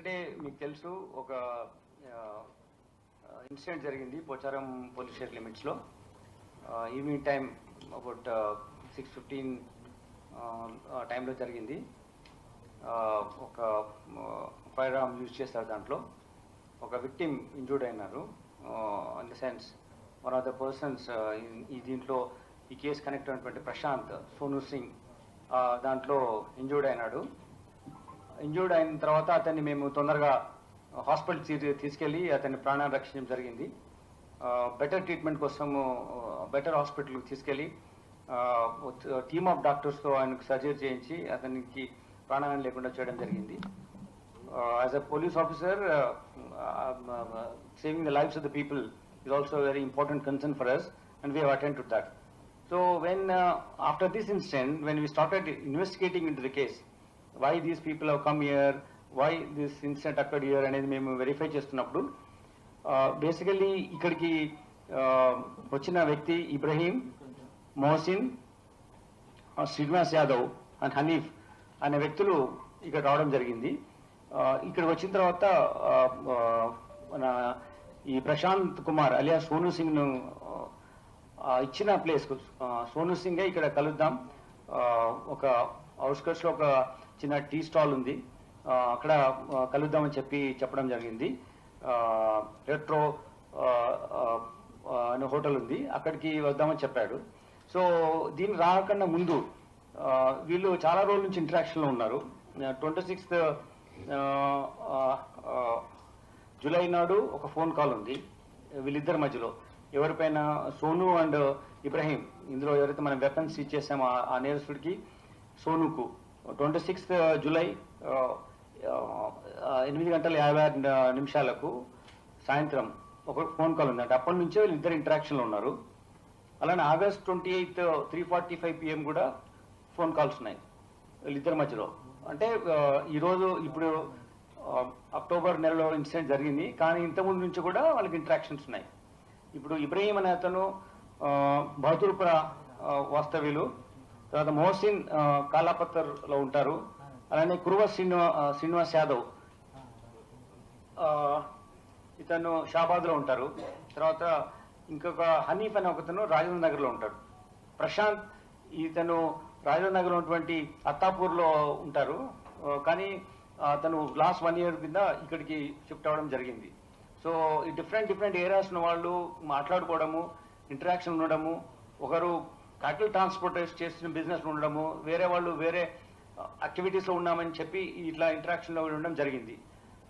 Yesterday మీకు తెలుసు ఒక ఇన్సిడెంట్ జరిగింది పోచారం పోలీస్ స్టేషన్ లిమిట్స్లో. ఈవినింగ్ టైం అబౌట్ 6:15 టైంలో జరిగింది. ఒక ఫైర్ ఆర్మ్ యూజ్ చేస్తారు. దాంట్లో ఒక విక్టిమ్ ఇంజూర్డ్ అయినారు. In the sense one of the persons ఈ దీంట్లో ఈ కేసు కనెక్ట్ అయినటువంటి ప్రశాంత్ సోనూ సింగ్ దాంట్లో ఇంజూర్డ్ అయినాడు. ఇంజూర్డ్ అయిన తర్వాత అతన్ని మేము తొందరగా హాస్పిటల్ తీసుకెళ్ళి అతన్ని ప్రాణాన్ని రక్షించడం జరిగింది. బెటర్ ట్రీట్మెంట్ కోసము బెటర్ హాస్పిటల్కి తీసుకెళ్ళి టీమ్ ఆఫ్ డాక్టర్స్తో ఆయనకు సర్జరీ చేయించి అతనికి ప్రాణాన్ని లేకుండా చేయడం జరిగింది. As a police officer, saving the lives of the people is also a very important concern for us, and we have attended to that. So when after this incident, when we started investigating into the case, why these people have come here, why this incident occurred here అనేది మేము verify చేస్తున్నప్పుడు basically ఇక్కడికి వచ్చిన వ్యక్తి Ibrahim, Mohsin, Srinivas Yadav and Hanif అనే వ్యక్తులు ఇక్కడ రావడం జరిగింది. ఇక్కడికి వచ్చిన తర్వాత మన ఈ ప్రశాంత్ కుమార్ అలియా సోనూ సింగ్ను ఇచ్చిన ప్లేస్కు సోనూ సింగే ఇక్కడ కలుద్దాం, ఒక అవుట్స్కర్ట్స్లో ఒక చిన్న టీ స్టాల్ ఉంది, అక్కడ కలుద్దామని చెప్పడం జరిగింది. రెట్రో అనే హోటల్ ఉంది, అక్కడికి వద్దామని చెప్పాడు. సో దీన్ని రాకన్నా ముందు వీళ్ళు చాలా రోజుల నుంచి ఇంటరాక్షన్లో ఉన్నారు. 26th జూలై నాడు ఒక ఫోన్ కాల్ ఉంది వీళ్ళిద్దరి మధ్యలో. ఎవరిపైన సోను అండ్ ఇబ్రహీం, ఇందులో ఎవరైతే మనం వెపన్స్ ఇచ్చేసామో ఆ నేరస్తుడికి సోనుకు 26th జూలై 8:56 సాయంత్రం ఒక ఫోన్ కాల్ ఉంది. అంటే అప్పటి నుంచే వీళ్ళిద్దరు ఇంటరాక్షన్లో ఉన్నారు. అలానే August 28th 3:45 PM కూడా ఫోన్ కాల్స్ ఉన్నాయి వీళ్ళిద్దరి మధ్యలో. అంటే ఈరోజు ఇప్పుడు అక్టోబర్ నెలలో ఇన్సిడెంట్ జరిగింది, కానీ ఇంతకుముందు నుంచి కూడా వాళ్ళకి ఇంటరాక్షన్స్ ఉన్నాయి. ఇప్పుడు ఇబ్రహీం అనే అతను బహదూర్పుర వాస్తవ్యులు, తర్వాత మొహసిన్ కాలాపత్తర్లో ఉంటారు. అలానే కురువ శ్రీనివాస్ యాదవ్ ఇతను షాబాద్లో ఉంటారు. తర్వాత ఇంకొక హనీఫ్ అనే ఒకతను రాజేంద్ర నగర్లో ఉంటాడు. ప్రశాంత్ ఇతను రాజేంద్ర నగర్లో ఉన్నటువంటి అత్తాపూర్లో ఉంటారు, కానీ తను లాస్ట్ 1 year కింద ఇక్కడికి షిఫ్ట్ అవ్వడం జరిగింది. సో ఈ డిఫరెంట్ ఏరియాస్ ఉన్న వాళ్ళు మాట్లాడుకోవడము, ఇంటరాక్షన్ ఉండడము, ఒకరు క్యాటిల్ ట్రాన్స్పోర్ట్ చేసిన బిజినెస్ ఉండడము, వేరే వాళ్ళు వేరే యాక్టివిటీస్లో ఉన్నామని చెప్పి ఇట్లా ఇంటరాక్షన్లో ఉండడం జరిగింది.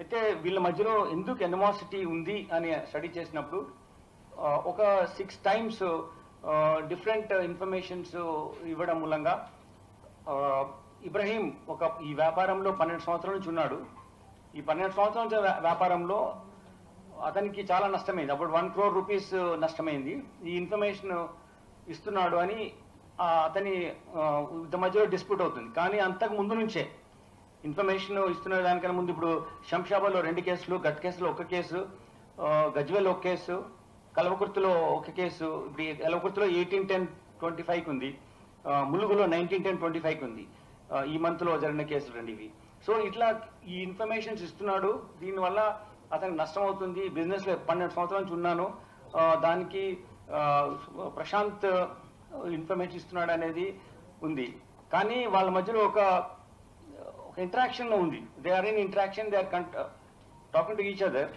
అయితే వీళ్ళ మధ్యలో ఎందుకు ఎనిమాసిటీ ఉంది అని స్టడీ చేసినప్పుడు ఒక 6 times డిఫరెంట్ ఇన్ఫర్మేషన్స్ ఇవ్వడం మూలంగా ఇబ్రహీం ఈ వ్యాపారంలో 12 సంవత్సరాల నుంచి ఉన్నాడు. ఈ 12 సంవత్సరాల నుంచి వ్యాపారంలో అతనికి చాలా నష్టమైంది. అప్పుడు 1 crore rupees నష్టమైంది. ఈ ఇన్ఫర్మేషన్ ఇస్తున్నాడు అని అతని మధ్యలో డిస్ప్యూట్ అవుతుంది. కానీ అంతకు ముందు నుంచే ఇన్ఫర్మేషన్ ఇస్తున్న దానికన్నా ముందు ఇప్పుడు శంషాబాద్లో 2 కేసులు, గట్ కేసులో 1 కేసు, గజ్వేల్ 1 కేసు, కల్వకుర్తిలో 1 కేసు, ఇప్పుడు కల్వకుర్తిలో 18/10/25 ఉంది, ములుగులో 19/10/25 ఉంది. ఈ మంత్లో జరిగిన కేసులు 2 ఇవి. సో ఇట్లా ఈ ఇన్ఫర్మేషన్స్ ఇస్తున్నాడు. దీనివల్ల అతనికి నష్టం అవుతుంది. బిజినెస్లో 12 సంవత్సరాల నుంచి ఉన్నాను, దానికి ప్రశాంత్ ఇన్ఫర్మేషన్ ఇస్తున్నాడు అనేది ఉంది. కానీ వాళ్ళ మధ్యలో ఒక ఇంటరాక్షన్లో ఉంది. They are in interaction, they are talking to each other.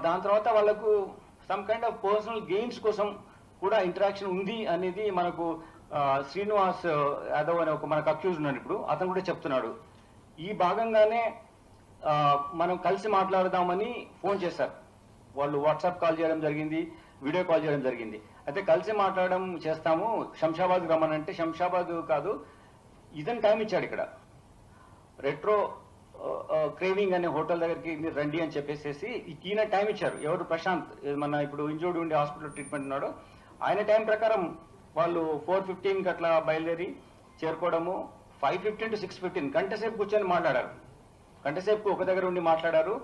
దాని తర్వాత వాళ్ళకు some kind of personal gains కోసం కూడా ఇంటరాక్షన్ ఉంది అనేది మనకు శ్రీనివాస్ యాదవ్ అనే ఒక మనకు అక్యూజ్ ఉన్నాడు ఇప్పుడు, అతను కూడా చెప్తున్నాడు. ఈ భాగంగానే మనం కలిసి మాట్లాడదామని ఫోన్ చేశారు వాళ్ళు. వాట్సాప్ కాల్ చేయడం జరిగింది, వీడియో కాల్ చేయడం జరిగింది. అయితే కలిసి మాట్లాడడం చేస్తాము, శంషాబాద్ రమ్మనంటే శంషాబాద్ కాదు, ఇతను టైం ఇచ్చాడు. ఇక్కడ రెట్రో క్రేవింగ్ అనే హోటల్ దగ్గరికి రండి అని చెప్పేసి ఈయన టైం ఇచ్చారు. ఎవరు? ప్రశాంత్, మన ఇప్పుడు ఇంజూర్డ్ ఉండి హాస్పిటల్ ట్రీట్మెంట్ ఉన్నాడు. ఆయన టైం ప్రకారం వాళ్ళు 4:15 అట్లా బయలుదేరి చేరుకోవడము. 5:15 to 6:15 గంట సేపు కూర్చొని మాట్లాడారు. గంట సేపు ఒక దగ్గర ఉండి మాట్లాడారు.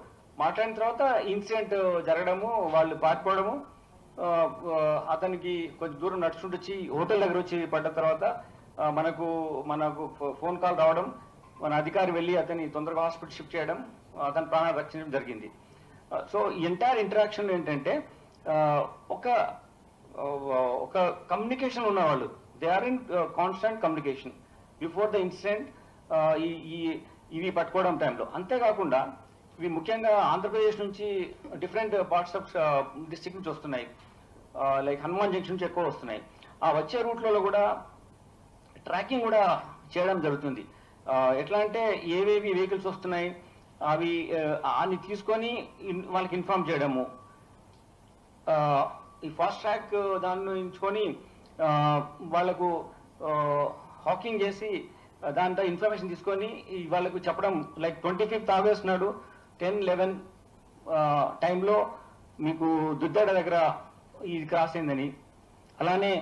మాట్లాడిన తర్వాత ఇన్సిడెంట్ జరగడము, వాళ్ళు పారిపోవడము, అతనికి కొంచెం దూరం నడుచుకుంటూ వచ్చి హోటల్ దగ్గర వచ్చి పడ్డ తర్వాత మనకు ఫోన్ కాల్ రావడం, మన అధికారి వెళ్ళి అతన్ని తొందరగా హాస్పిటల్ షిఫ్ట్ చేయడం, అతని ప్రాణాలు రక్షించడం జరిగింది. సో ఎంటైర్ ఇంటరాక్షన్ ఏంటంటే ఒక ఒక కమ్యూనికేషన్ ఉన్నవాళ్ళు, they are in constant communication before the incident, ఇవి పట్టుకోవడం టైంలో. అంతేకాకుండా ఇవి ముఖ్యంగా ఆంధ్రప్రదేశ్ నుంచి డిఫరెంట్ పార్ట్స్ ఆఫ్ డిస్ట్రిక్ట్ నుంచి వస్తున్నాయి, లైక్ హనుమాన్ జంక్షన్ నుంచి ఎక్కువ వస్తున్నాయి. ఆ వచ్చే రూట్లలో కూడా ట్రాకింగ్ కూడా చేయడం జరుగుతుంది. ఎట్లా అంటే ఏవేవి వెహికల్స్ వస్తున్నాయి అవి తీసుకొని వాళ్ళకి ఇన్ఫార్మ్ చేయడము, ఈ ఫాస్ట్ ట్రాక్ దాన్ని ఎంచుకొని వాళ్లకు హాకింగ్ చేసి దాంతో ఇన్ఫర్మేషన్ తీసుకొని వాళ్ళకు చెప్పడం, లైక్ 25th August నాడు 10-11 టైంలో మీకు దుద్దడ దగ్గర ఇది క్రాస్ అయిందని, అలానే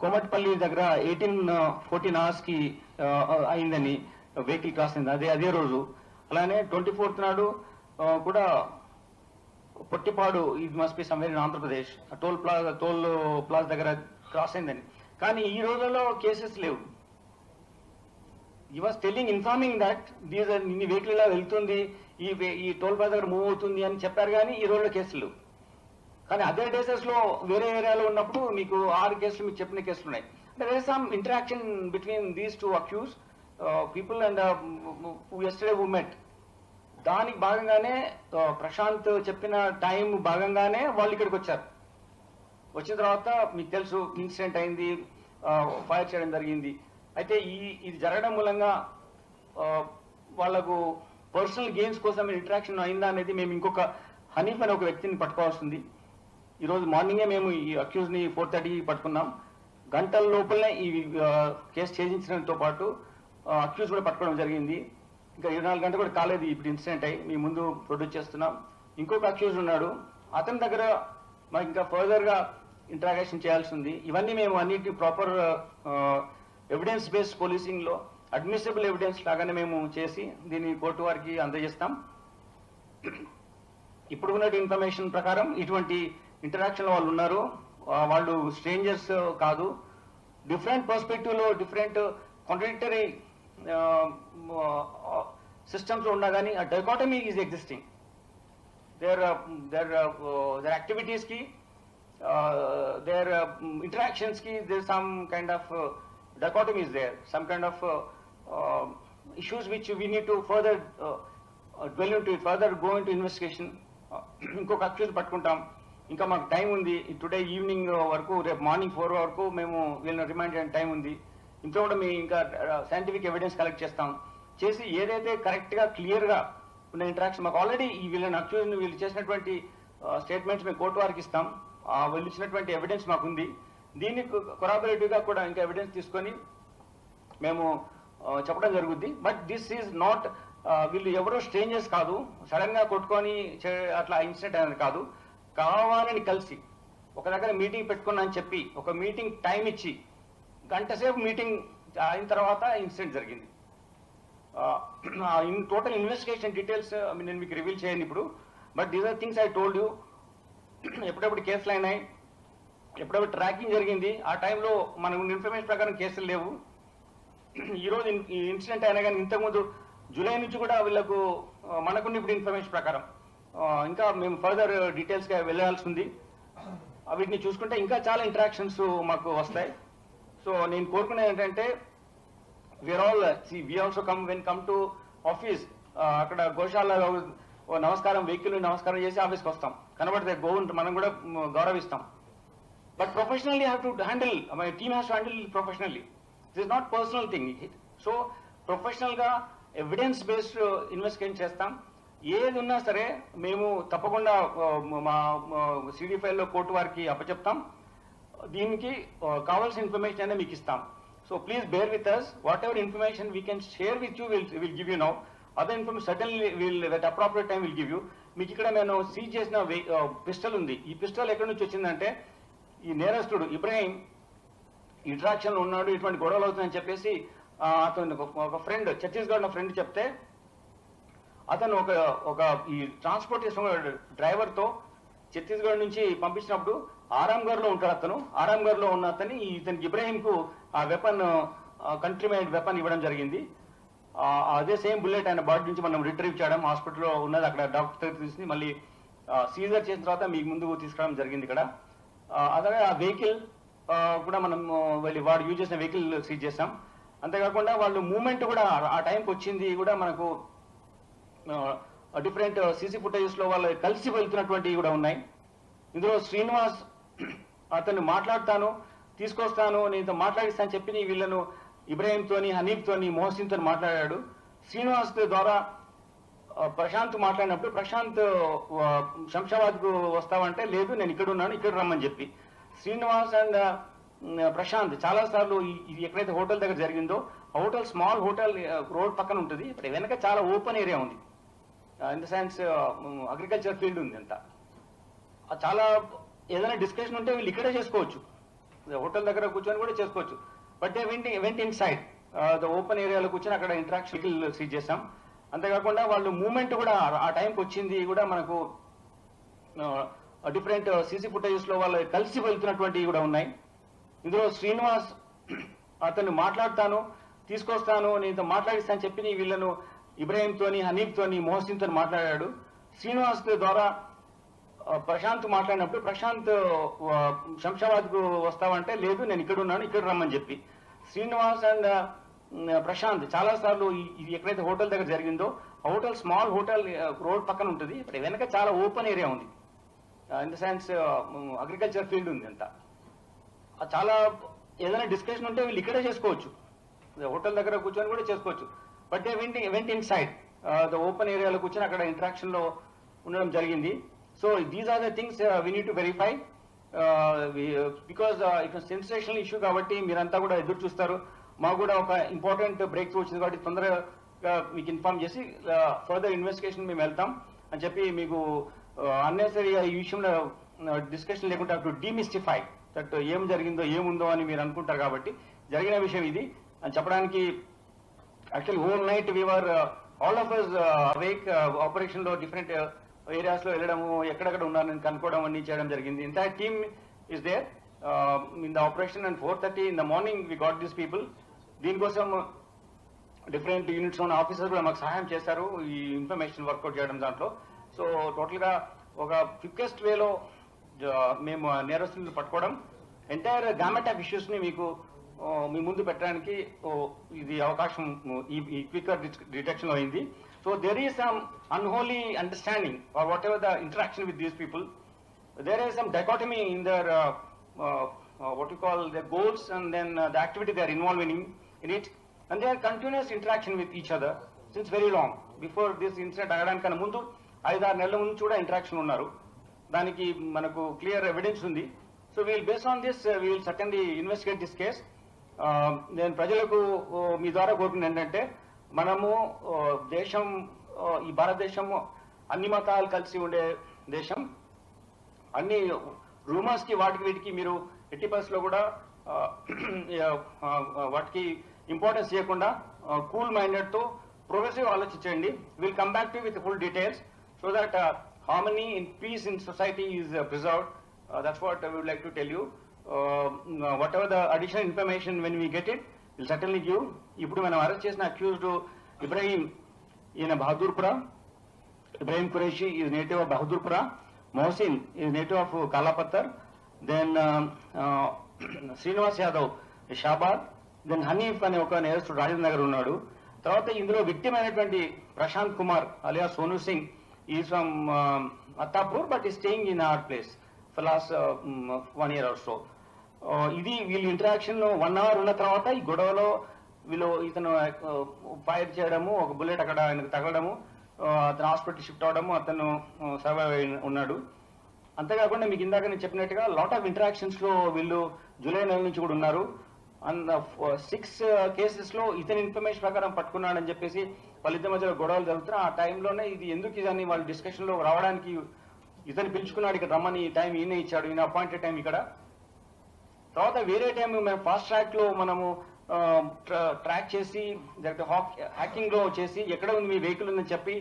కోమటిపల్లి దగ్గర 18-14 hours అయిందని వెహికల్ క్రాస్ అయింది అదే రోజు. అలానే 24th నాడు కూడా పొట్టిపాడు, ఇది must be somewhere in Andhra Pradesh, toll plaza దగ్గర క్రాస్ అయిందని. కానీ ఈ రోజుల్లో కేసెస్ లేవు. He was telling, informing that ఇన్ని వెహికల్ ఇలా వెళ్తుంది, ఈ టోల్ ప్లాజా దగ్గర మూవ్ అవుతుంది అని చెప్పారు, కానీ ఈ రోజుల్లో కేసులు. కానీ అదే డేసెస్ లో వేరే ఏరియాలో ఉన్నప్పుడు మీకు 6 కేసులు మీకు చెప్పిన కేసులు ఉన్నాయి. There is some interaction between these 2 accused people and yesterday we met. దానికి భాగంగానే ప్రశాంత్ చెప్పిన టైం భాగంగానే వాళ్ళు ఇక్కడికి వచ్చారు. వచ్చిన తర్వాత మీకు తెలుసు ఇన్సిడెంట్ అయింది, ఫైర్ చేయడం జరిగింది. అయితే ఇది జరగడం మూలంగా వాళ్లకు పర్సనల్ గెయిన్స్ కోసం ఇంటరాక్షన్ అయిందా అనేది మేము ఇంకొక హనీఫ్ అనే ఒక వ్యక్తిని పట్టుకోవాల్సింది. ఈరోజు మార్నింగే మేము ఈ అక్యూజ్ ని 4:30 పట్టుకున్నాం. గంటల లోపలనే ఈ కేసు ఛేదించడంతో పాటు అక్యూజ్ కూడా పట్టుకోవడం జరిగింది. ఇంకా 24 గంటలు కూడా కాలేదు ఇప్పుడు ఇన్సిడెంట్ అయ్యి మేము ముందు ప్రొడ్యూస్ చేస్తున్నాం. ఇంకొక అక్యూజ్ ఉన్నాడు, అతని దగ్గర మాకు ఇంకా ఫర్దర్ గా ఇంటరాగేషన్ చేయాల్సి ఉంది. ఇవన్నీ మేము అన్నిటి ప్రాపర్ ఎవిడెన్స్ బేస్డ్ పోలీసింగ్ లో అడ్మిసిబుల్ ఎవిడెన్స్ లాగానే మేము చేసి దీన్ని కోర్టు వారికి అందజేస్తాం. ఇప్పుడు ఉన్న ఇన్ఫర్మేషన్ ప్రకారం ఇటువంటి ఇంటరాక్షన్ వాళ్ళు ఉన్నారు, వాళ్ళు స్ట్రేంజర్స్ కాదు. డిఫరెంట్ పర్స్పెక్టివ్ లో డిఫరెంట్ కాంట్రడిక్టరీ సిస్టమ్స్ లో ఉన్నా కానీ ఆ dichotomy is existing. their activities ki, their interactions ki, there's some kind of dichotomy is there, some kind of issues which we need to further dwell into it, further go into investigation. ఇంకొక accuse పట్టుకుంటాం, ఇంకా మాకు time ఉంది. Today evening వరకు, రేపు morning 4 వరకు మేము వీళ్ళని రిమైండ్ చేయడానికి టైం ఉంది. ఇంట్లో కూడా మేము ఇంకా సైంటిఫిక్ ఎవిడెన్స్ కలెక్ట్ చేసి ఏదైతే కరెక్ట్ గా క్లియర్ గా ఉన్న ఇంటరాక్షన్ మాకు ఆల్రెడీ ఈ వీళ్ళని అక్యూజ్ వీళ్ళు చేసినటువంటి స్టేట్మెంట్స్ మేము కోర్టు వారికి ఇస్తాం. వీళ్ళు ఇచ్చినటువంటి ఎవిడెన్స్ మాకుంది. దీన్ని కొరాబరేటివ్ గా కూడా ఇంకా ఎవిడెన్స్ తీసుకొని మేము చెప్పడం జరుగుద్ది. బట్ దిస్ ఈజ్ నాట్, వీళ్ళు ఎవరో స్ట్రేంజర్స్ కాదు, సడన్ గా కొట్టుకొని అట్లా ఇన్సిడెంట్ అనేది కాదు. కావాలని కలిసి ఒక దగ్గర మీటింగ్ పెట్టుకున్నా అని చెప్పి ఒక మీటింగ్ టైం ఇచ్చి గంట సేపు మీటింగ్ అయిన తర్వాత ఇన్సిడెంట్ జరిగింది. ఇన్ టోటల్ ఇన్వెస్టిగేషన్ డీటెయిల్స్ నేను మీకు రివీల్ చేయను ఇప్పుడు. But these are things I told you. ఎప్పుడెప్పుడు కేసులు అయినాయి, ఎప్పుడెప్పుడు ట్రాకింగ్ జరిగింది, ఆ టైంలో మనకు ఇన్ఫర్మేషన్ ప్రకారం కేసులు లేవు. ఈరోజు ఈ ఇన్సిడెంట్ అయినా కానీ ఇంతకుముందు జూలై నుంచి కూడా వీళ్ళకు మనకున్న ఇప్పుడు ఇన్ఫర్మేషన్ ప్రకారం ఇంకా మేము ఫర్దర్ డీటెయిల్స్గా వెళ్ళాల్సి ఉంది. వీటిని చూసుకుంటే ఇంకా చాలా ఇంటరాక్షన్స్ మాకు వస్తాయి. సో నేను కోరుకునేది ఏంటంటే we're all we also come to office, అక్కడ గోశాల నమస్కారం, వెహికల్ నమస్కారం చేసి ఆఫీస్కి వస్తాం, కనబడితే గోవుని మనం కూడా గౌరవిస్తాం. But professionally have to handle, my team has to handle professionally. This is not personal thing. So professional గా ఎవిడెన్స్ బేస్డ్ ఇన్వెస్టిగేషన్ చేస్తాం. ఏది ఉన్నా సరే మేము తప్పకుండా మా సిడి5లో కోర్టు వారికి అప్పచెప్తాం. దీనికి కావాల్సిన ఇన్ఫర్మేషన్ అనేది మీకు ఇస్తాం. So please bear with us. Whatever information we can share with you, we'll give you now. Other information certainly will at appropriate time will give you. మీకు ఇక్కడ నేను సీజ్ చేసిన పిస్టల్ ఉంది. ఈ పిస్టల్ ఎక్కడి నుంచి వచ్చిందంటే ఈ నేరస్తుడు ఇబ్రాహిం ఇంటరాక్షన్ లో ఉన్నాడు, ఇటువంటి గొడవలు అవుతుందని చెప్పేసి అతను ఒక ఫ్రెండ్, ఛత్తీస్గఢ్ ఫ్రెండ్ చెప్తే అతను ఒక ఈ ట్రాన్స్పోర్టేషన్ డ్రైవర్ తో ఛత్తీస్గఢ్ నుంచి పంపించినప్పుడు ఆరాంఘర్ లో ఉంటాడు అతను. ఆరాంఘర్ లో ఉన్న అతని ఇతనికి ఇబ్రాహిం కు ఆ వెపన్ కంట్రీ మేడ్ వెపన్ ఇవ్వడం జరిగింది. అదే సేమ్ బుల్లెట్ ఆయన బాడీ నుంచి మనం రిట్రీవ్ చేయడం, హాస్పిటల్లో ఉన్నది అక్కడ డాక్టర్ తీసుకుని మళ్ళీ సీజర్ చేసిన తర్వాత మీకు ముందుకు తీసుకురావడం జరిగింది ఇక్కడ. అలాగే ఆ వెహికల్ కూడా మనం వాడు యూజ్ చేసిన వెహికల్ సీజ్ చేస్తాం. అంతేకాకుండా వాళ్ళు మూమెంట్ కూడా ఆ టైంకి వచ్చింది కూడా మనకు డిఫరెంట్ సీసీ ఫుటేజెస్లో వాళ్ళు కలిసి వెళ్తున్నటువంటివి కూడా ఉన్నాయి. ఇందులో శ్రీనివాస్ అతను మాట్లాడతాను, తీసుకొస్తాను, నేను మాట్లాడిస్తాను చెప్పి వీళ్ళను ఇబ్రాహీంతోని, హనీఫ్తోని, మొహసిన్తో మాట్లాడాడు. శ్రీనివాస్ ద్వారా ప్రశాంత్ మాట్లాడినప్పుడు ప్రశాంత్ శంషాబాద్కు వస్తావంటే లేదు నేను ఇక్కడ ఉన్నాను, ఇక్కడ రమ్మని చెప్పి శ్రీనివాస్ అండ్ ప్రశాంత్ చాలాసార్లు ఇది ఎక్కడైతే హోటల్ దగ్గర జరిగిందో ఆ హోటల్ స్మాల్ హోటల్ రోడ్ పక్కన ఉంటుంది. ఇప్పుడు వెనక చాలా ఓపెన్ ఏరియా ఉంది, in the sense agriculture field ఉంది అంతా. చాలా ఏదైనా డిస్కషన్ ఉంటే వీళ్ళు ఇక్కడే చేసుకోవచ్చు, హోటల్ దగ్గర కూర్చొని కూడా చేసుకోవచ్చు. But they went inside the open ఏరియాలో కూర్చొని అక్కడ ఇంటరాక్షన్ సీజ్ చేస్తాం. అంతేకాకుండా వాళ్ళు మూమెంట్ కూడా ఆ టైంకి వచ్చింది కూడా మనకు డిఫరెంట్ సీసీ ఫుటేజెస్లో వాళ్ళు కలిసి వెళ్తున్నటువంటివి కూడా ఉన్నాయి. ఇందులో శ్రీనివాస్ అతను మాట్లాడతాను, తీసుకొస్తాను, నేను మాట్లాడిస్తాను చెప్పి వీళ్ళను ఇబ్రాహీంతోని, హనీఫ్తోని, మొహసిన్తో మాట్లాడాడు. శ్రీనివాస్ ద్వారా ప్రశాంత్ మాట్లాడినప్పుడు ప్రశాంత్ శంషాబాద్కు వస్తావంటే లేదు నేను ఇక్కడ ఉన్నాను, ఇక్కడ రమ్మని చెప్పి శ్రీనివాస్ అండ్ ప్రశాంత్ చాలాసార్లు ఇది ఎక్కడైతే హోటల్ దగ్గర జరిగిందో ఆ హోటల్ స్మాల్ హోటల్ రోడ్ పక్కన ఉంటుంది. ఇప్పుడు వెనక చాలా ఓపెన్ ఏరియా ఉంది, in the sense agriculture field ఉంది అంతా. చాలా ఏదైనా డిస్కషన్ ఉంటే వీళ్ళు ఇక్కడే చేసుకోవచ్చు, హోటల్ దగ్గర కూర్చొని కూడా చేసుకోవచ్చు. But they went inside the open ఏరియాలో కూర్చొని అక్కడ ఇంటరాక్షన్లో ఉండడం జరిగింది. So these are the things we need to verify because it's sensational issue కాబట్టి మీరంతా కూడా ఎదురు చూస్తారు. మాకు కూడా ఒక ఇంపార్టెంట్ బ్రేక్ త్రూ వచ్చింది కాబట్టి తొందరగా మీకు ఇన్ఫార్మ్ చేసి ఫర్దర్ ఇన్వెస్టిగేషన్ మేము వెళ్తాం అని చెప్పి మీకు అన్నెసరీగా ఈ విషయంలో డిస్కషన్ లేకుండా టు డీమిస్టిఫై దట్ ఏం జరిగిందో ఏముందో అని మీరు అనుకుంటారు కాబట్టి జరిగిన విషయం ఇది అని చెప్పడానికి. Actually whole night we're all of us awake, ఆపరేషన్లో డిఫరెంట్ ఏరియాస్లో వెళ్ళడము, ఎక్కడెక్కడ ఉన్నారని కనుక్కోవడం అన్ని చేయడం జరిగింది. Entire team is there in the operation and 4:30 in the morning we got these people. దీనికోసం డిఫరెంట్ యూనిట్స్ ఉన్న ఆఫీసర్స్ కూడా మాకు సహాయం చేశారు ఈ ఇన్ఫర్మేషన్ వర్కౌట్ చేయడం దాంట్లో. సో టోటల్గా ఒక క్విక్కెస్ట్ వేలో మేము నేరస్తులను పట్టుకోవడం, ఎంటైర్ గామెట్ ఆఫ్ ఇష్యూస్ని మీకు మీ ముందు పెట్టడానికి ఇది అవకాశం ఈ క్విక్కర్ డిటెక్షన్ అయింది. So there is some unholy understanding are what ever the interaction with these people. There is some dichotomy in their what you call their goals and then the activity they are involved in it, and they are continuous interaction with each other since very long. Before this incident ayadanikana mundu 5-6 నెలల ముందు కూడా interaction ఉన్నారు, దానికి మనకు clear evidence ఉంది. So we'll based on this we will certainly investigate this case. నేను ప్రజలకు మీ ద్వారా కోరుకునేది ఏంటంటే మనము దేశం, ఈ భారతదేశం అన్ని మతాలు కలిసి ఉండే దేశం. అన్ని రూమర్స్ కి వాటికి వీటికి మీరు ఎట్టి పరిస్థితుల్లో కూడా వాటికి ఇంపార్టెన్స్ చేయకుండా కూల్ మైండెడ్ తో ప్రోగ్రెసివ్ ఆలోచించండి. Will come back to with full details so that harmony in peace in society is preserved. That's what I would like to tell you. Whatever the additional information when we get it will certainly give. ఇప్పుడు మనం arrest చేసిన accused Ibrahim, ఈయన Bahadurpura. Ibrahim Qureshi is native of Bahadurpura. Mohsin is native of Kalapathar. Then Srinivas Yadav is Shabad. Then Hanif అనే ఒక నేరస్తుడు రాజేంద్ర నగర్ ఉన్నాడు. తర్వాత ఇందులో విక్టిమ్ అయినటువంటి Prashant Kumar alias Sonu Singh is from Attapur but is staying in our place for last 1 year or so. ఇది వీళ్ళ ఇంటరాక్షన్ 1 hour ఉన్న తర్వాత ఈ గొడవలో వీళ్ళు ఇతను ఫైర్ చేయడము, ఒక బుల్లెట్ అక్కడ ఆయనకు తగలడము, అతను హాస్పిటల్ షిఫ్ట్ అవడము, అతను సర్వైవ్ ఉన్నాడు. అంతేకాకుండా మీకు ఇందాక నేను చెప్పినట్టుగా లాట్ ఆఫ్ ఇంటరాక్షన్స్ లో వీళ్ళు జూలై నెల నుంచి కూడా ఉన్నారు. అండ్ 6 కేసెస్ లో ఇతని ఇన్ఫర్మేషన్ ప్రకారం పట్టుకున్నాడని చెప్పేసి వాళ్ళిద్దరి మధ్యలో గొడవలు జరుగుతున్నాయి. ఆ టైంలోనే ఇది ఎందుకు ఇదని వాళ్ళ డిస్కషన్ లో రావడానికి ఇతను పిలుచుకున్నాడు, ఇక్కడ రమ్మని టైం ఈయన ఇచ్చాడు, ఈయన అపాయింటెడ్ టైం ఇక్కడ. తర్వాత వేరే టైం మేము ఫాస్ట్ ట్రాక్ లో మనము ట్రాక్ చేసి హ్యాకింగ్ లో చేసి ఎక్కడ ఉంది మీ వెహికల్ ఉందని చెప్పి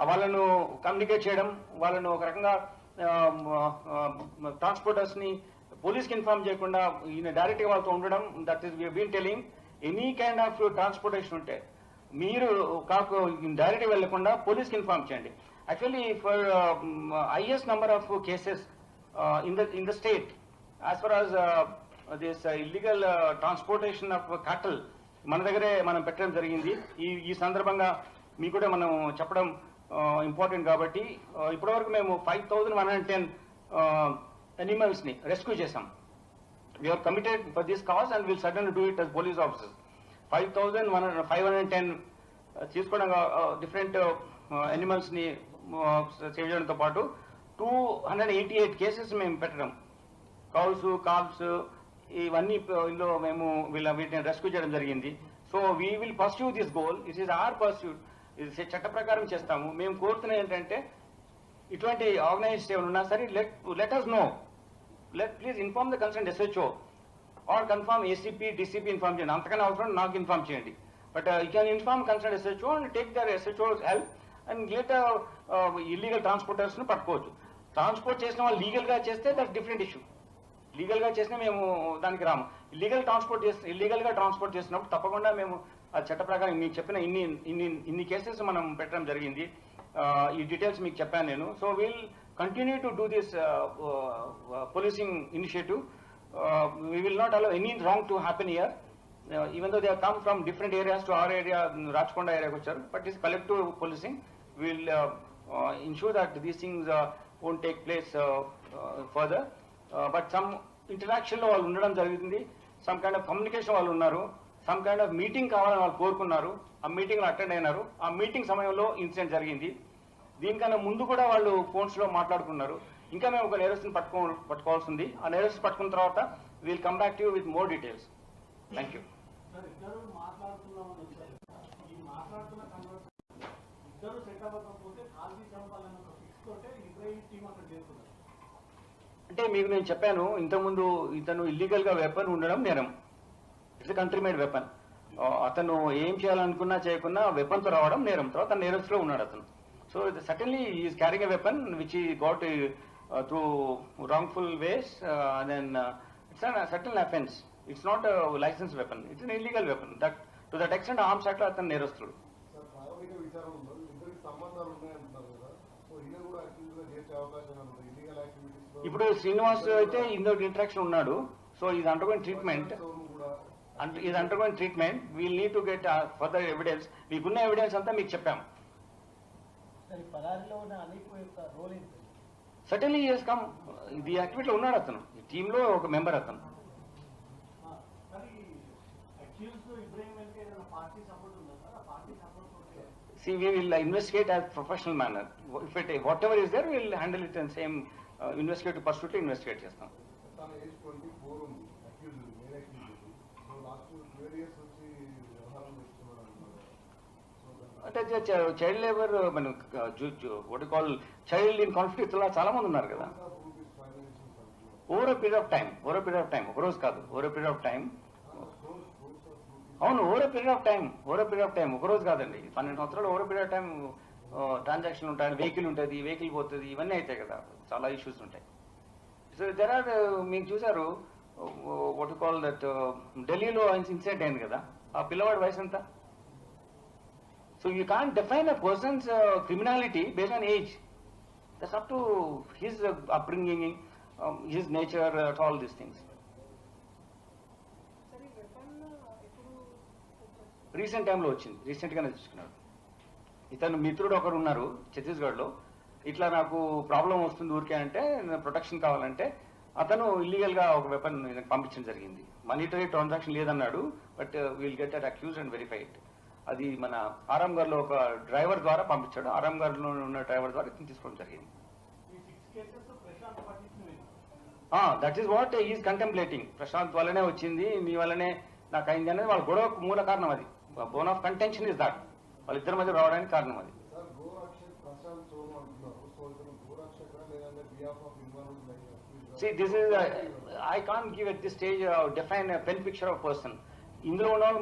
వాళ్ళను కమ్యూనికేట్ చేయడం, వాళ్ళను ఒక రకంగా ట్రాన్స్పోర్టర్స్ ని పోలీస్కి ఇన్ఫార్మ్ చేయకుండా ఈయన డైరెక్ట్ గా వాళ్ళతో ఉండడం. That is we been telling any kind of transportation ఉంటే మీరు కాకు డైరెక్ట్గా వెళ్లకుండా పోలీస్కి ఇన్ఫార్మ్ చేయండి. Actually for highest number of cases in the state as far as this illegal transportation of cattle మన దగ్గరే మనం పెట్టడం జరిగింది. ఈ సందర్భంగా మీకు కూడా మనం చెప్పడం ఇంపార్టెంట్ కాబట్టి ఇప్పటివరకు మేము 5,110 animals-ని రెస్క్యూ చేసాం. We are committed for this cause and will certainly do it as police officers. 5,510 తీసుకోవడం డిఫరెంట్ అనిమల్స్ని సేవ్ చేయడంతో పాటు 288 కేసెస్ మేము పెట్టడం, కౌల్స్ కాల్స్ ఇవన్నీ ఇందులో మేము వీటిని రెస్క్యూ చేయడం జరిగింది. So we will pursue this goal. It is our pursuit. ఇది చట్ట ప్రకారం చేస్తాము. మేము కోరుతున్నది ఏంటంటే ఇటువంటి ఆర్గనైజేషన్ ఏమైనా ఉన్నా సరే let us know. Please inform the concern SHO or confirm ACP DCP inform చేయండి. అంతకన్నా అవసరం నాకు ఇన్ఫార్మ్ చేయండి. But you can inform concern SHO and take their SHO's help and let illegal ట్రాన్స్పోర్టర్స్ని పట్టుకోవచ్చు. ట్రాన్స్పోర్ట్ చేసిన వాళ్ళు లీగల్గా చేస్తే దట్స్ డిఫరెంట్ ఇష్యూ. లీగల్గా చేసినా మేము దానికి రాము. ఇల్లీగల్గా ట్రాన్స్పోర్ట్ చేసినప్పుడు తప్పకుండా మేము ఆ చట్ట ప్రకారం మీకు చెప్పిన ఇన్ని కేసెస్ మనం పెట్టడం జరిగింది. ఈ డీటెయిల్స్ మీకు చెప్పాను నేను. So will continue to do this policing initiative. We will not allow any wrong to happen here. Even though they come from different areas to our area, Rachakonda ఏరియాకి వచ్చారు. But is collective policing. Will ensure that these things won't take place further. But some interaction లో వాళ్ళు ఉండడం జరిగింది. Some kind of communication వాళ్ళు ఉన్నారు. Some kind of meeting కావాలని వాళ్ళు కోరుకున్నారు. ఆ మీటింగ్లో అటెండ్ అయినారు. ఆ మీటింగ్ సమయంలో ఇన్సిడెంట్ జరిగింది. దీనికన్నా ముందు కూడా వాళ్ళు ఫోన్స్లో మాట్లాడుకున్నారు. ఇంకా మేము ఒక నేరస్తుని పట్టుకోవాల్సి ఉంది. ఆ నేరస్తుని పట్టుకున్న తర్వాత will come back to you with more details. Thank you. అంటే మీకు నేను చెప్పాను ఇంతకుముందు, ఇతను ఇల్లీగల్గా వెపన్ ఉండడం నేరం. It's country made weapon. అతను ఏం చేయాలనుకున్నా చేయకున్నా వెపన్తో రావడం నేరం. తర్వాత నేరస్తులో ఉన్నాడు అతను. So certainly is carrying a weapon which he got through wrongful ways. Then it's an certain offence. It's not licence weapon. It's an illegal weapon. That to that extent arms act లో అతను నేరస్తుడు. ఇప్పుడు శ్రీనివాస్ అయితే ఇందులో interaction ఉన్నాడు. So ఇది undergoing treatment. ఇది undergoing treatment. We'll need to get further evidence. మీకున్న ఎవిడెన్స్ అంతా మీకు చెప్పాము. Certainly he has come. ఇది యాక్టివిటీలో ఉన్నాడు అతను. ఈ టీంలో ఒక మెంబర్ అతను. See, we will investigate as professional manner. If whatever is there, we will handle it in same investigative pursuit. Investigate చేస్తాం. అంటే చైల్డ్ లేబర్, మన what call child in conflict law చాలా మంది ఉన్నారు కదా. ఓవర్ పీరియడ్ ఆఫ్ టైం, ఒక రోజు కాదు, ఓవర్ పీరియడ్ ఆఫ్ టైం. అవును, ఓవర్ పీరియడ్ ఆఫ్ టైం, ఒక రోజు కాదండి. 12 సంవత్సరాలు over period of time transaction ఉంటాయి. వెహికల్ ఉంటుంది, వెహికల్ పోతుంది, ఇవన్నీ అవుతాయి కదా. చాలా ఇష్యూస్ ఉంటాయి. సో దెర్ ఆర్, మీకు చూసారు వాట్ కాల్ దట్ ఢిల్లీలో ఇన్సిడెంట్ అయింది కదా. ఆ పిల్లవాడి వయసు ఎంత? So you can't define a persons criminality based on age. That's up to his upbringing, his nature, all these things. Recent టైంలో వచ్చింది, రీసెంట్గానే తీసుకున్నాడు. ఇతను మిత్రుడు ఒకరు ఉన్నారు ఛత్తీస్గఢ్లో. ఇట్లా నాకు ప్రాబ్లం వస్తుంది ఊరికే అంటే, ప్రొటెక్షన్ కావాలంటే అతను ఇల్లీగల్గా ఒక వెపన్ పంపించడం జరిగింది. మానిటరీ ట్రాన్సాక్షన్ లేదన్నాడు. But will get that accuse and verified. అది మన ఆరాంఘర్లో ఒక డ్రైవర్ ద్వారా పంపించాడు. ఆరాంఘర్లో ఉన్న డ్రైవర్ ద్వారా ఇతను తీసుకోవడం జరిగింది. That is what is contemplating. Prashant వల్లనే వచ్చింది, మీ వల్లనే నాకు అయింది అనేది వాళ్ళ గొడవ మూల కారణం. అది bone of contention is that. వాళ్ళిద్దరి మధ్య రావడానికి కారణం అది. See, this is I can't give at this stage define a pen picture of person. ఇందులో ఉన్న వాళ్ళు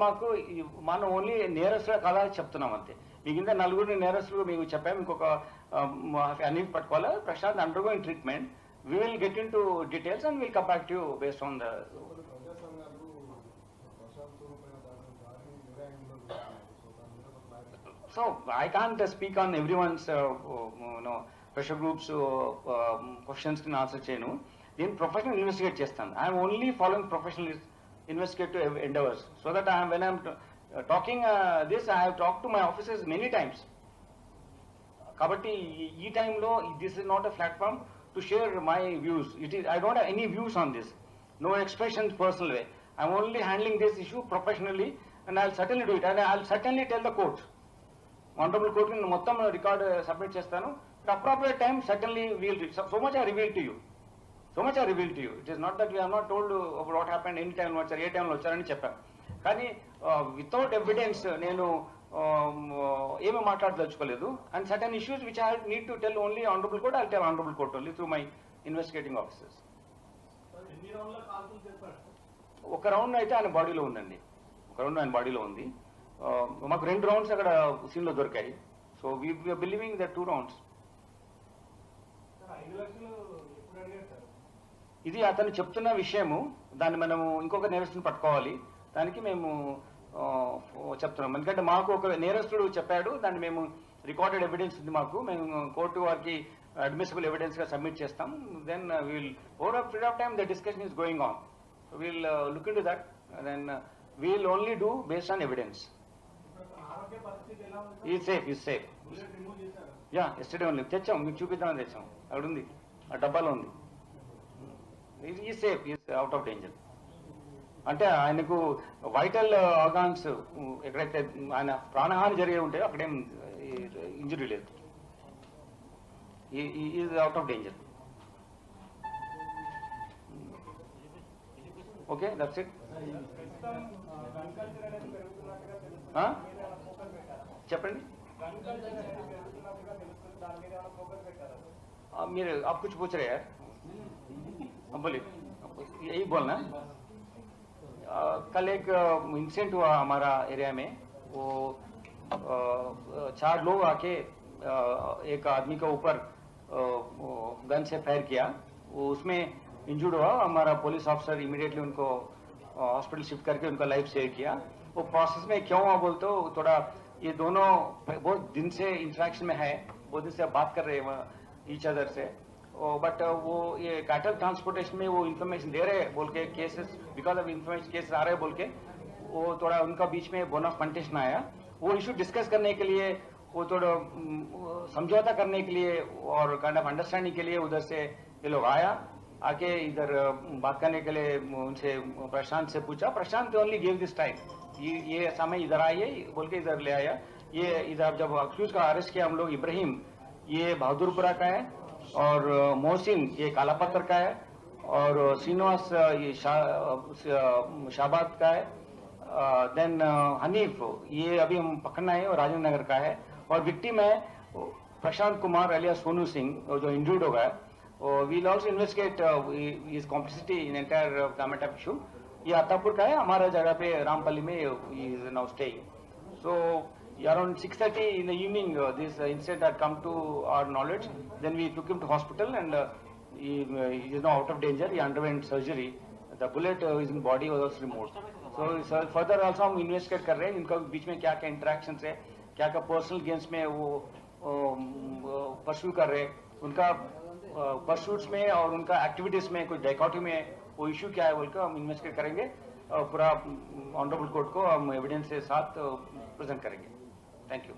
మనం ఓన్లీ నేరస్తుల కథ చెప్తున్నాం అంతే. మీకు ఇంత నలుగురిని నేరస్తులు మీకు చెప్పాము. ఇంకొక అన్ని పట్టుకోవాలి. Prashant undergoing treatment. We will get into details and we'll come back to you based on the So I can't speak on everyone's pressure groups questions కి ఆన్సర్ చేయను. నేను ప్రొఫెషనల్ ఇన్వెస్టిగేట్ చేస్తాను. I'm only following professional investigative ఎండవర్స్ so that I'm when I'm talking this I have talk to my officers many times. కాబట్టి ఈ టైంలో this is not a platform to share my views. It is I don't have any views on this. No expressions personal way. I'm only handling this issue professionally and I'll certainly do it and I'll certainly tell the court. Honorable court in మొత్తం record submit చేస్తాను. At appropriate time certainly we'll so much I revealed to you. So much I revealed to you. It is not that we have not told about what happened any time వచ్చారు ఏ టైంలో వచ్చారని చెప్పాను. కానీ without evidence నేను ఏమీ మాట్లాడదలుచుకోలేదు. And certain issues which I need to tell only honourable court, I'll tell honourable court only through my investigating officers. ఒక round అయితే ఆయన బాడీలో ఉందండి. ఒక రౌండ్ ఆయన బాడీలో ఉంది. మాకు 2 రౌండ్స్ అక్కడ సీన్లో దొరికాయి. So we're believing that 2 rounds. ఇది అతను చెప్తున్న విషయము. దాన్ని మనము ఇంకొక నేరస్తుని పట్టుకోవాలి. దానికి మేము చెప్తున్నాం. ఎందుకంటే మాకు ఒక నేరస్తుడు చెప్పాడు, దాన్ని మేము రికార్డెడ్ ఎవిడెన్స్ ఉంది మాకు. మేము కోర్టు వారికి admissible evidence గా సబ్మిట్ చేస్తాం. Then we'll over a period of time the discussion is going on. We'll look into that then we'll only do based on evidence. ఈ సేఫ్ యా ఎస్టర్డే ఓన్లీ తెచ్చాం, మీకు చూపిద్దామని తెచ్చాం. అక్కడ ఉంది, ఆ డబ్బాలో ఉంది. ఈ safe is out of danger. అంటే ఆయనకు వైటల్ ఆర్గాన్స్ ఎక్కడైతే ఆయన ప్రాణహాని జరిగే ఉంటాయో అక్కడేం ఇంజరీ లేదు. He is out of danger. Okay, that's it. చెప్పండి. మీరు आप कुछ पूछ रहे हैं? बोलिए. यही बोलना. कल एक इंसिडेंट हुआ हमारा एरिया में. वो 4 लोग आके एक आदमी के ऊपर गन से फायर किया. वो उसमें इंजर्ड हुआ. हमारा पुलिस ऑफिसर इमीडिएटली उनको हॉस्पिटल शिफ्ट करके उनका लाइफ सेव किया. वो प्रोसेस में क्यों हुआ बोलते हो, थोड़ा ये दोनों बहुत दिन से इंटरेक्शन में है, बहुत दिन से बात कर रहे हैं ईच अदर से. बट वो ये कैटल ट्रांसपोर्टेशन में वो इन्फॉर्मेशन दे रहे बोल के cases because of information cases आ रहे बोल के वो थोड़ा उनका बीच में बोन ऑफ कंटेंशन आया. वो इशू डिस्कस करने के लिए, वो थोड़ा समझौता करने के लिए और काइंड ऑफ अंडरस्टैंडिंग के लिए उधर से ये लोग आया. आके इधर बात करने के लिए उनसे प्रशांत से पूछा. प्रशांत ओनली गिव दिस टाइम, ये समय इधर आइए बोल के इधर ले आया. ये इधर जब अक्यूज का अरेस्ट किया हम लोग, इब्राहिम ये बहादुरपुरा का है और मोहसिन ये कालापत्थर का है और श्रीनिवास ये शाबाद का है. देन हनीफ ये अभी हम पकड़ना है और राजेंद्र नगर का है. और विक्टिम है प्रशांत कुमार अलिया सोनू सिंह जो इंजर्ड हो गया. We'll also investigate his complicity in entire government of issue. ये अत्तापुर का है, हमारा जगह पे रामपल्ली में is now staying. So around 6:30 in the evening this incident had come to our knowledge. Then we took him to hospital and he is now out of danger. He underwent surgery. The bullet is in body was also removed. So further also हम investigate कर रहे हैं इनका बीच में क्या क्या interactions है, क्या क्या पर्सनल गेम्स में वो परस्यू कर रहे हैं, उनका परस्यूट्स में और उनका एक्टिविटीज में कुछ डायकॉटमी में वो इशू क्या है बोलकर हम इन्वेस्टिगेट करेंगे. पूरा ऑनरेबल कोर्ट को हम एविडेंस के साथ प्रेजेंट करेंगे. Thank you.